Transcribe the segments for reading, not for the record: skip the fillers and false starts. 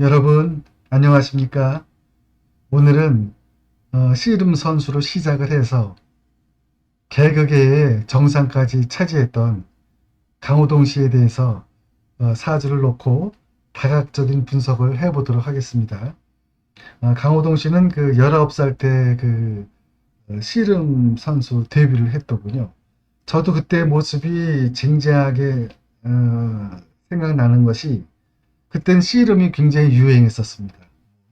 여러분, 안녕하십니까? 오늘은 씨름 선수로 시작을 해서 개그계의 정상까지 차지했던 강호동 씨에 대해서 사주를 놓고 다각적인 분석을 해보도록 하겠습니다. 강호동 씨는 그 19살 때 그 씨름 선수 데뷔를 했더군요. 저도 그때 모습이 쟁쟁하게 생각나는 것이, 그땐 씨름이 굉장히 유행했었습니다.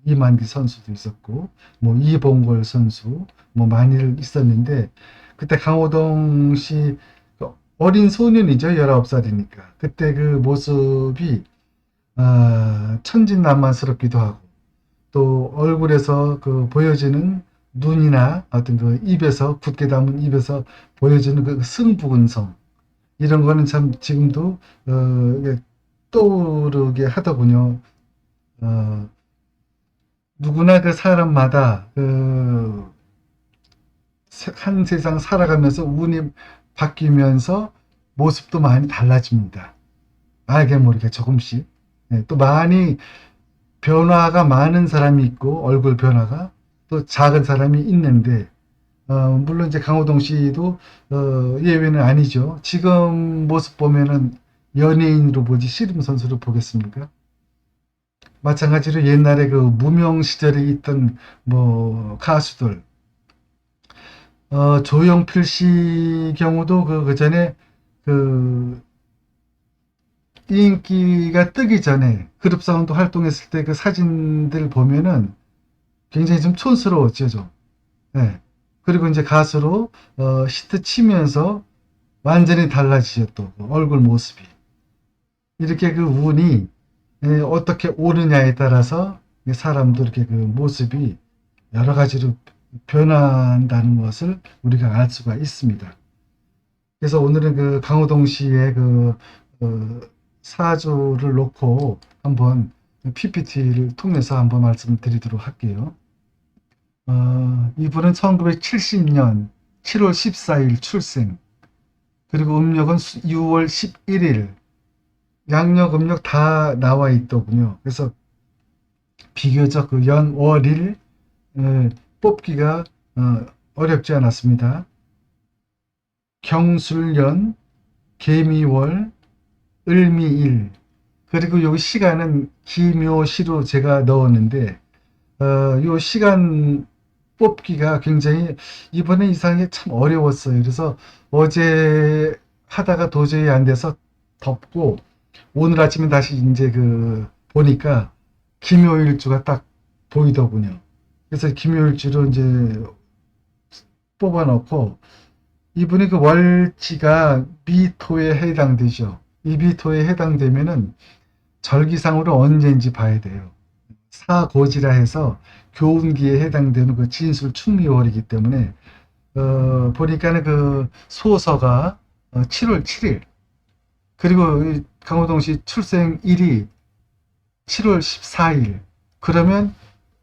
이만기 선수도 있었고, 뭐 이봉걸 선수, 뭐 많이 있었는데, 그때 강호동 씨 어린 소년이죠. 19살이니까. 그때 그 모습이 천진난만스럽기도 하고, 또 얼굴에서 그 보여지는 눈이나 어떤 그 입에서 굳게 담은 입에서 보여지는 그 승부근성, 이런 거는 참 지금도 이게 떠오르게 하더군요. 어, 누구나 그 사람마다 한 세상 살아가면서 운이 바뀌면서 모습도 많이 달라집니다. 알게 모르게 조금씩. 네, 또 많이 변화가 많은 사람이 있고, 얼굴 변화가 또 작은 사람이 있는데, 물론 이제 강호동 씨도 예외는 아니죠. 지금 모습 보면은 연예인으로 보지 씨름 선수로 보겠습니까? 마찬가지로 옛날에 그 무명 시절에 있던 뭐 가수들, 조용필 씨 경우도 그 전에 그 인기가 뜨기 전에 그룹 사운드 활동했을 때 그 사진들 보면은 굉장히 좀 촌스러웠죠, 좀. 네. 그리고 이제 가수로 히트 치면서 완전히 달라지셨고, 얼굴 모습이. 이렇게 그 운이 어떻게 오느냐에 따라서 사람도 이렇게 그 모습이 여러 가지로 변한다는 것을 우리가 알 수가 있습니다. 그래서 오늘은 그 강호동 씨의 그 사주를 놓고 한번 PPT를 통해서 한번 말씀드리도록 할게요. 이분은 1970년 7월 14일 출생, 그리고 음력은 6월 11일, 양력, 음력 다 나와 있더군요. 그래서 비교적 그 연, 월, 일 뽑기가 어렵지 않았습니다. 경술년, 개미월, 을미일, 그리고 요 시간은 기묘시로 제가 넣었는데, 요 시간 뽑기가 굉장히 이번에 이상하게 참 어려웠어요. 그래서 어제 하다가 도저히 안 돼서 덮고, 오늘 아침에 다시 이제 그 보니까 기묘일주가 딱 보이더군요. 그래서 기묘일주로 이제 뽑아 놓고, 이분이 그 월지가 미토에 해당되죠. 이 미토에 해당되면은 절기상으로 언제인지 봐야 돼요. 사고지라 해서 교운기에 해당되는 그 진술 충미월이기 때문에, 보니까는 그 소서가 7월 7일, 그리고 강호동 씨 출생일이 7월 14일, 그러면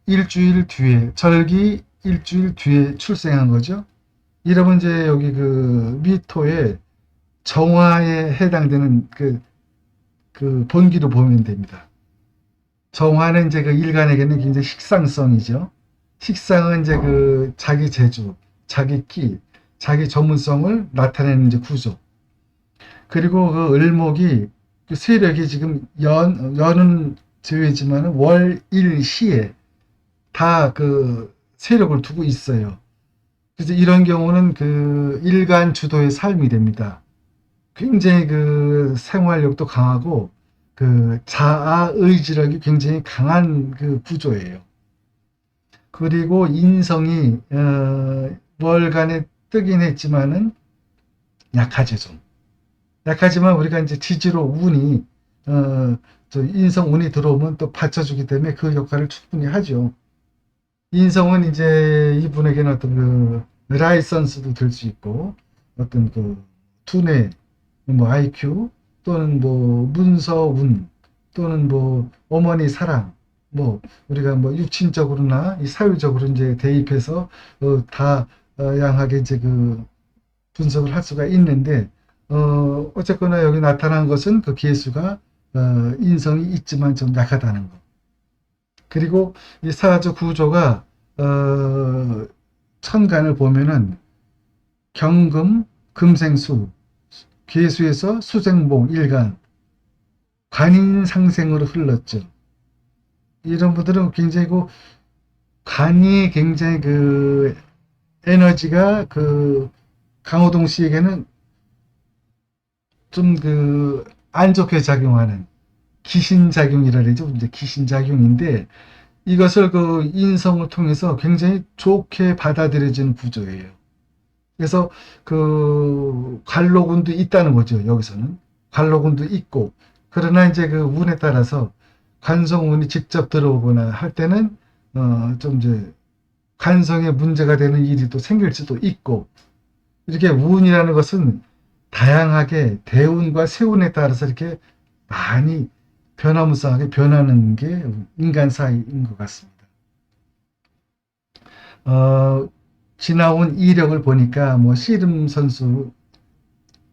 일주일 뒤에, 절기 일주일 뒤에 출생한 거죠. 이러면 이제 여기 그 미토의 정화에 해당되는 그 본기로 보면 됩니다. 정화는 이제 그 일간에게는 굉장히 식상성이죠. 식상은 이제 그 자기 재주, 자기 끼, 자기 전문성을 나타내는 이제 구조. 그리고 그 을목이 그 세력이 지금 연은 제외지만 월, 일, 시에 다 그 세력을 두고 있어요. 그래서 이런 경우는 그 일간 주도의 삶이 됩니다. 굉장히 그 생활력도 강하고 그 자아 의지력이 굉장히 강한 그 구조예요. 그리고 인성이 월간에 뜨긴 했지만은 약하죠, 좀. 약하지만 우리가 이제 지지로 운이 저 인성 운이 들어오면 또 받쳐주기 때문에 그 역할을 충분히 하죠. 인성은 이제 이분에게는 어떤 그 라이선스도 될 수 있고, 어떤 그 두뇌, 뭐 IQ, 또는 뭐 문서운, 또는 뭐 어머니 사랑, 뭐 우리가 뭐 육친적으로나 이 사회적으로 이제 대입해서 다양하게 이제 그 분석을 할 수가 있는데, 어쨌거나 여기 나타난 것은 그 개수가 인성이 있지만 좀 약하다는 거. 그리고 이 사주 구조가 천간을 보면은 경금, 금생수, 계수에서 수생봉, 일간, 관인상생으로 흘렀죠. 이런 분들은 굉장히 간이 굉장히 에너지가 강호동 씨에게는 좀 안 좋게 작용하는 기신작용이라 그러죠. 이제 기신작용인데 이것을 인성을 통해서 굉장히 좋게 받아들여지는 구조예요. 그래서 관록운도 있다는 거죠. 여기서는 관록운도 있고, 그러나 이제 운에 따라서 관성운이 직접 들어오거나 할 때는 좀 이제 관성에 문제가 되는 일이 또 생길 수도 있고, 이렇게 운이라는 것은 다양하게 대운과 세운에 따라서 이렇게 많이 변화무쌍하게 변하는 게 인간사인 것 같습니다. 지나온 이력을 보니까 뭐 씨름 선수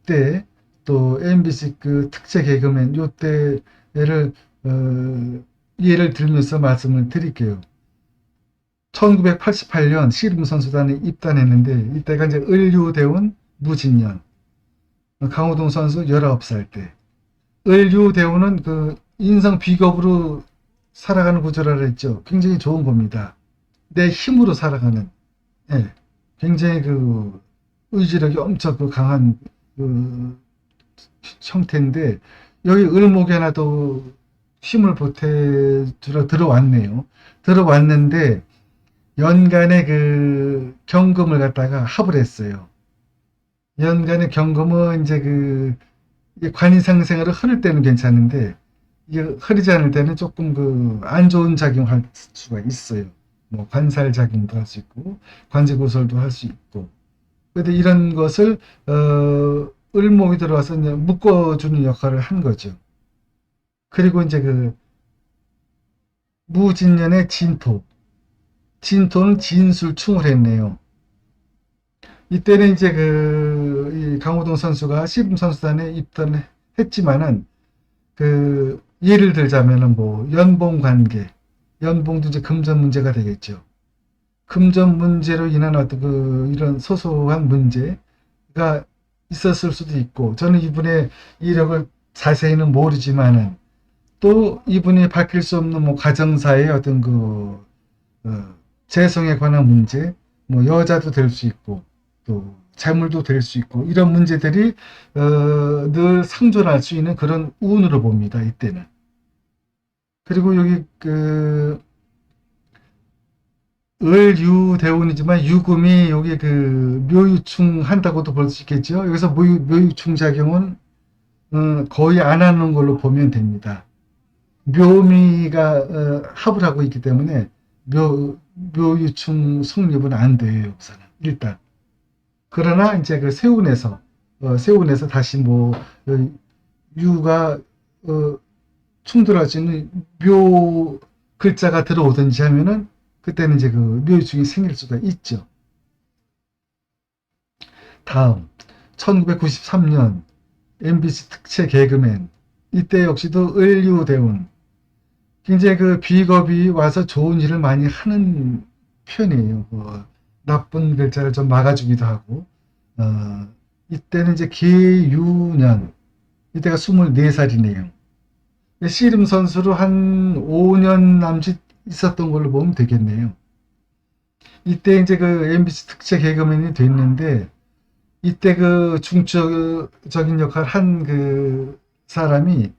때 또 MBC 특채 개그맨 요 때를 예를 들면서 말씀을 드릴게요. 1988년 씨름 선수단에 입단했는데 이때가 이제 을유대운 무진년, 강호동 선수 19살 때. 을유대운은 인성 비겁으로 살아가는 구조라 그랬죠. 굉장히 좋은 겁니다. 내 힘으로 살아가는, 예, 굉장히 의지력이 엄청 강한 형태인데, 여기 을목이 하나 더 힘을 보태주러 들어왔네요. 들어왔는데 연간에 경금을 갖다가 합을 했어요. 연간의 경금은 이제 관이상생으로 흐를 때는 괜찮은데 이게 흐르지 않을 때는 조금 안 좋은 작용할 수가 있어요. 뭐 관살작용도 할 수 있고 관제고설도 할 수 있고. 그런데 이런 것을 을목이 들어와서 이제 묶어주는 역할을 한 거죠. 그리고 이제 무진년의 진토, 진토는 진술충을 했네요. 이때는 이제 이 강호동 선수가 씨름 선수단에 입단을 했지만은 예를 들자면은 뭐 연봉 관계, 연봉도 이제 금전 문제가 되겠죠. 금전 문제로 인한 어떤 이런 소소한 문제가 있었을 수도 있고, 저는 이분의 이력을 자세히는 모르지만은 또 이분이 밝힐 수 없는 뭐 가정사의 어떤 재성에 관한 문제, 뭐 여자도 될 수 있고 또 재물도 될 수 있고, 이런 문제들이 늘 상존할 수 있는 그런 운으로 봅니다. 이때는. 그리고 여기 을유대운이지만 유금이 여기 묘유충 한다고도 볼 수 있겠죠. 여기서 묘유충 작용은 거의 안 하는 걸로 보면 됩니다. 묘미가 합을 하고 있기 때문에 묘유충 성립은 안 돼요. 여기서는 일단. 그러나 이제 세운에서 다시 뭐 유가 충돌할 수 있는 묘 글자가 들어오든지 하면은 그때는 이제 묘유충이 생길 수가 있죠. 다음 1993년 MBC 특채 개그맨, 이때 역시도 을유대운, 굉장히 비겁이 와서 좋은 일을 많이 하는 편이에요. 나쁜 글자를 좀 막아주기도 하고, 이때는 이제 계유년, 이때가 24살이네요. 씨름 선수로 한 5년 남짓 있었던 걸로 보면 되겠네요. 이때 이제 MBC 특채 개그맨이 됐는데, 이때 중적인 역할을 한 사람이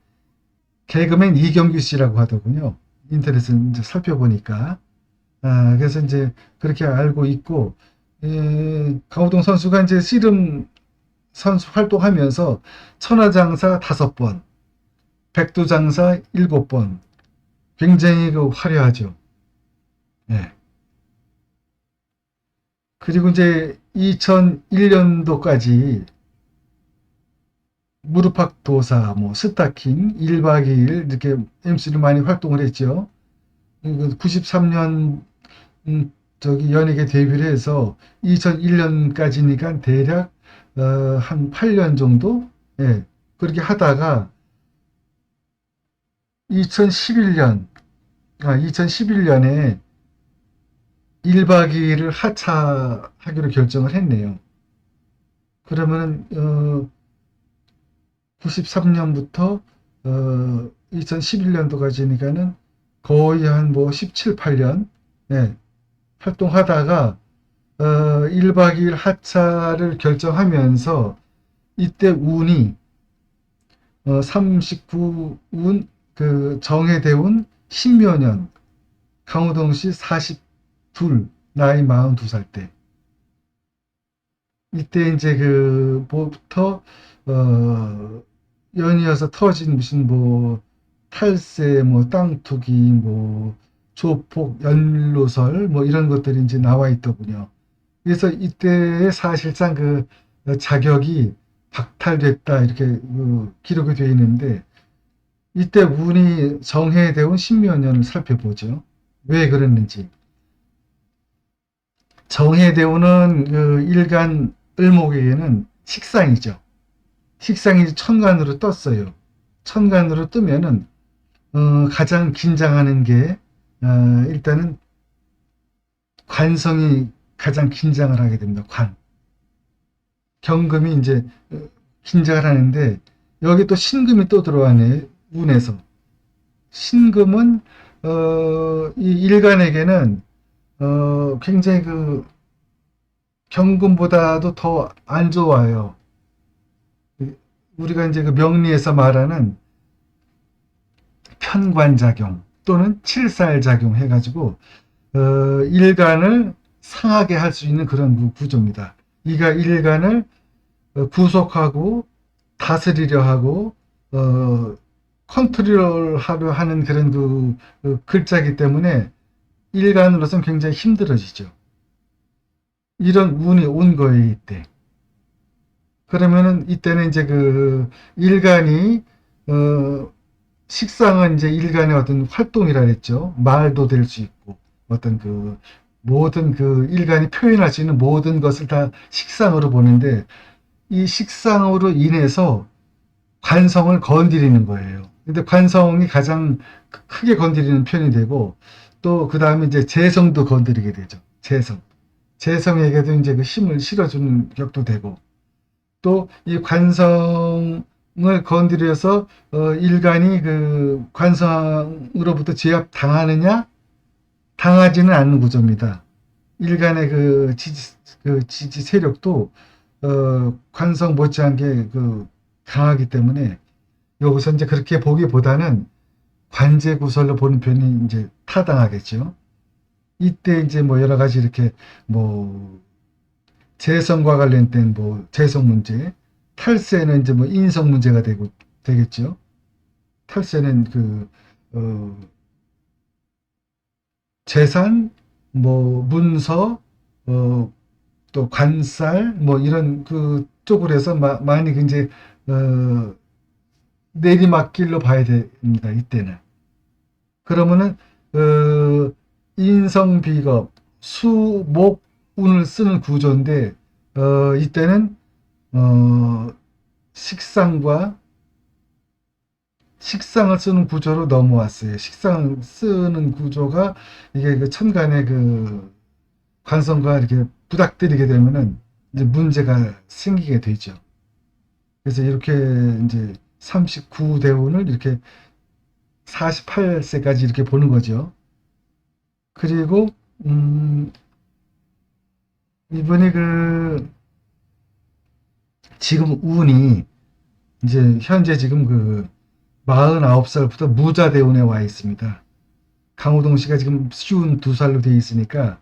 개그맨 이경규 씨라고 하더군요. 인터넷에 이제 살펴보니까. 그래서 이제 그렇게 알고 있고, 강호동 선수가 이제 씨름 선수 활동하면서 천하장사 5번, 백두장사 7번, 굉장히 화려하죠. 네. 그리고 이제 2001년도까지 무릎팍도사, 뭐 스타킹, 1박 2일 이렇게 MC로 많이 활동을 했죠. 93년 연예계 데뷔를 해서 2001년까지니까 대략 한 8년 정도, 예, 그렇게 하다가 2011년 2011년에 1박 2일을 하차하기로 결정을 했네요. 그러면은 93년부터 2011년도까지니까는 거의 한 뭐 17, 8년 활동하다가 1박 2일 하차를 결정하면서 이때 운이 39운 그 정해대운 신묘년 강호동 씨 42 나이 42살 때 이때 이제 그 뭐부터 연이어서 터진 무슨 뭐 탈세 뭐 땅투기 뭐 조폭 연로설 뭐 이런 것들이 이제 나와 있더군요. 그래서 이때에 사실상 그 자격이 박탈됐다 이렇게 기록이 되어 있는데 이때 운이 정해대운 신묘년을 살펴보죠. 왜 그랬는지. 정해대운은 그 일간 을목에게는 식상이죠. 식상이 천간으로 떴어요. 천간으로 뜨면은 가장 긴장하는 게 일단은 관성이 가장 긴장을 하게 됩니다. 경금이 이제 긴장을 하는데 여기 또 신금이 또 들어가네. 운에서. 신금은 이 일간에게는 굉장히 그 경금보다도 더 안 좋아요. 우리가 이제 그 명리에서 말하는 편관작용 또는 칠살작용 해가지고 일간을 상하게 할 수 있는 그런 구조입니다. 이가 일간을 구속하고 다스리려 하고 컨트롤하려 하는 그런 글자이기 때문에 일간으로서는 굉장히 힘들어지죠. 이런 운이 온 거예요, 이때. 그러면은 이때는 이제 그 일간이 식상은 이제 일간의 어떤 활동이라 했죠. 말도 될 수 있고 어떤 그 모든 그 일간이 표현할 수 있는 모든 것을 다 식상으로 보는데 이 식상으로 인해서 관성을 건드리는 거예요. 근데 관성이 가장 크게 건드리는 편이 되고 또 그 다음에 이제 재성도 건드리게 되죠. 재성에게도 이제 그 힘을 실어주는 격도 되고 또 이 관성을 건드려서 일간이 그 관성으로부터 제압 당하느냐 당하지는 않는 구조입니다. 일간의 그 지지 세력도 관성 못지않게 그 강하기 때문에 여기서 이제 그렇게 보기보다는 관제구설로 보는 편이 이제 타당하겠죠. 이때 이제 뭐 여러 가지 이렇게 뭐 재성과 관련된 뭐 재성 문제, 탈세는 이제 뭐 인성 문제가 되겠죠. 탈세는 재산, 뭐 문서, 또 관살, 뭐 이런 그 쪽으로 해서 많이 이제 내리막길로 봐야 됩니다. 이때는. 그러면은 인성비겁, 수목운을 쓰는 구조인데 이때는 식상과 식상을 쓰는 구조로 넘어왔어요. 식상 쓰는 구조가 이게 그 천간의 그 관성과 이렇게 부닥뜨리게 되면은 이제 문제가 생기게 되죠. 그래서 이렇게 이제 39대운을 이렇게 48세까지 이렇게 보는 거죠. 그리고 이번에 그 지금 운이 이제 현재 지금 그 49살부터 무자대운에 와 있습니다. 강호동 씨가 지금 쉬운 2살로 되어 있으니까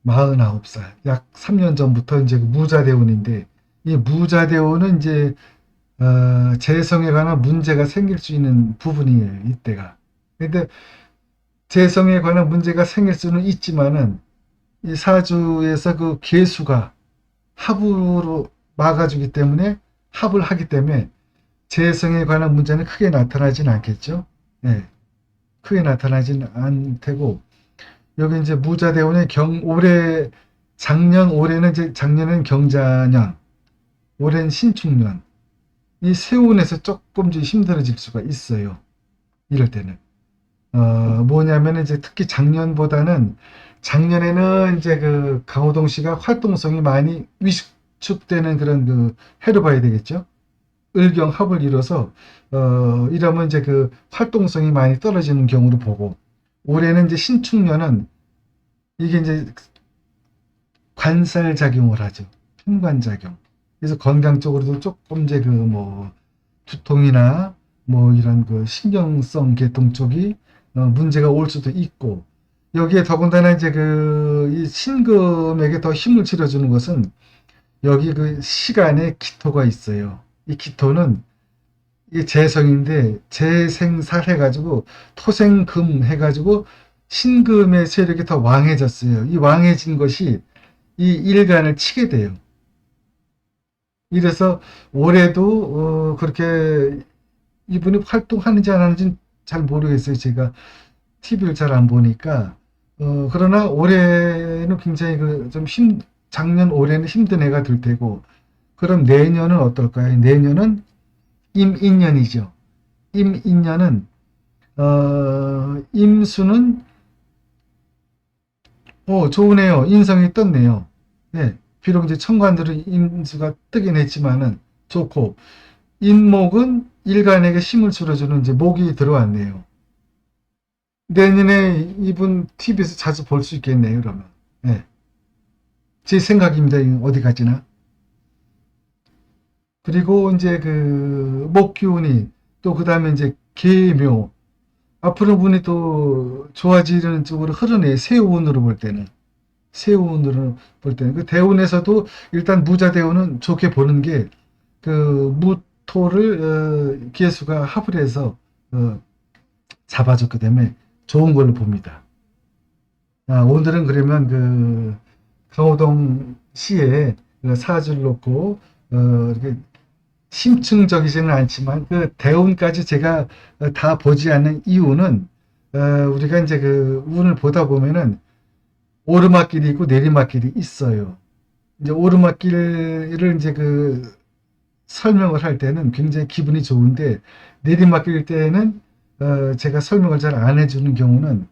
49살, 약 3년 전부터 이제 무자대운인데 이 무자대운은 이제 재성에 관한 문제가 생길 수 있는 부분이에요. 이때가. 근데 재성에 관한 문제가 생길 수는 있지만은 이 사주에서 그 계수가 합으로 막아주기 때문에 합을 하기 때문에 재성에 관한 문제는 크게 나타나진 않겠죠. 네, 크게 나타나진 않테고 여기 이제 무자대운의 올해는 이제 작년은 경자년, 올해는 신축년. 이 세운에서 조금 좀 힘들어질 수가 있어요. 이럴 때는. 뭐냐면 이제 특히 작년에는 이제 그 강호동 씨가 활동성이 많이 위축되는 그런 그 해로 봐야 되겠죠. 을경합을 이뤄서 이러면 이제 그 활동성이 많이 떨어지는 경우로 보고, 올해는 이제 신축년은 이게 이제 관살작용을 하죠. 편관작용. 그래서 건강 쪽으로도 조금 이제 그 뭐 두통이나 뭐 이런 그 신경성 계통 쪽이 문제가 올 수도 있고, 여기에 더군다나 이제 그 이 신금에게 더 힘을 실어주는 것은 여기 그 시간에 기토가 있어요. 이 기토는 이게 재성인데 재생살 해가지고 토생금 해가지고 신금의 세력이 더 왕해졌어요. 이 왕해진 것이 이 일간을 치게 돼요. 이래서 올해도 그렇게 이분이 활동하는지 안 하는지는 잘 모르겠어요. 제가 TV를 잘 안 보니까. 그러나 올해는 굉장히 작년 올해는 힘든 해가 될 테고, 그럼 내년은 어떨까요? 내년은 임인년이죠. 임인년은 임수는 좋으네요. 인성이 떴네요. 네, 비록 이제 천간들은 임수가 뜨긴 했지만은 좋고, 인목은 일간에게 힘을 실어주는 이제 목이 들어왔네요. 내년에 이분 TV에서 자주 볼 수 있겠네요, 그러면. 네. 제 생각입니다. 어디 가지나. 그리고 이제 그 목기운이 또 그 다음에 이제 계묘. 앞으로 분이 또 좋아지는 쪽으로 흐르네. 세운으로 볼 때는. 세운으로 볼 때는. 그 대운에서도 일단 무자대운은 좋게 보는 게 그 무토를 기예수가 합을 해서 잡아줬기 때문에 좋은 걸로 봅니다. 오늘은 그러면 그 강호동 씨의 그 사주를 놓고 이렇게 심층적이지는 않지만 그 대운까지 제가 다 보지 않는 이유는 우리가 이제 그 운을 보다 보면은 오르막길이 있고 내리막길이 있어요. 이제 오르막길을 이제 그 설명을 할 때는 굉장히 기분이 좋은데, 내리막길 때는 제가 설명을 잘 안 해주는 경우는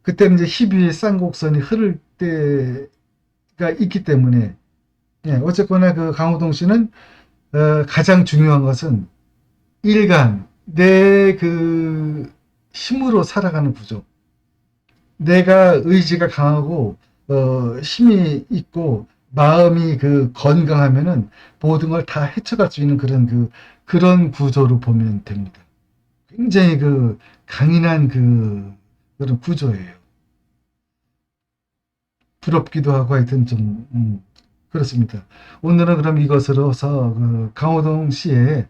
그때는 이제 희비의 쌍곡선이 흐를 때가 있기 때문에, 예, 어쨌거나 그 강호동 씨는 가장 중요한 것은 일간, 내 그 힘으로 살아가는 구조. 내가 의지가 강하고 힘이 있고 마음이 그 건강하면은 모든 걸 다 헤쳐갈 수 있는 그런 구조로 보면 됩니다. 굉장히 그 강인한 그런 구조예요. 부럽기도 하고 하여튼 좀 그렇습니다. 오늘은 그럼 이것으로서 그 강호동 씨의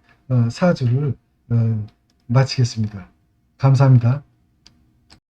사주를 마치겠습니다. 감사합니다.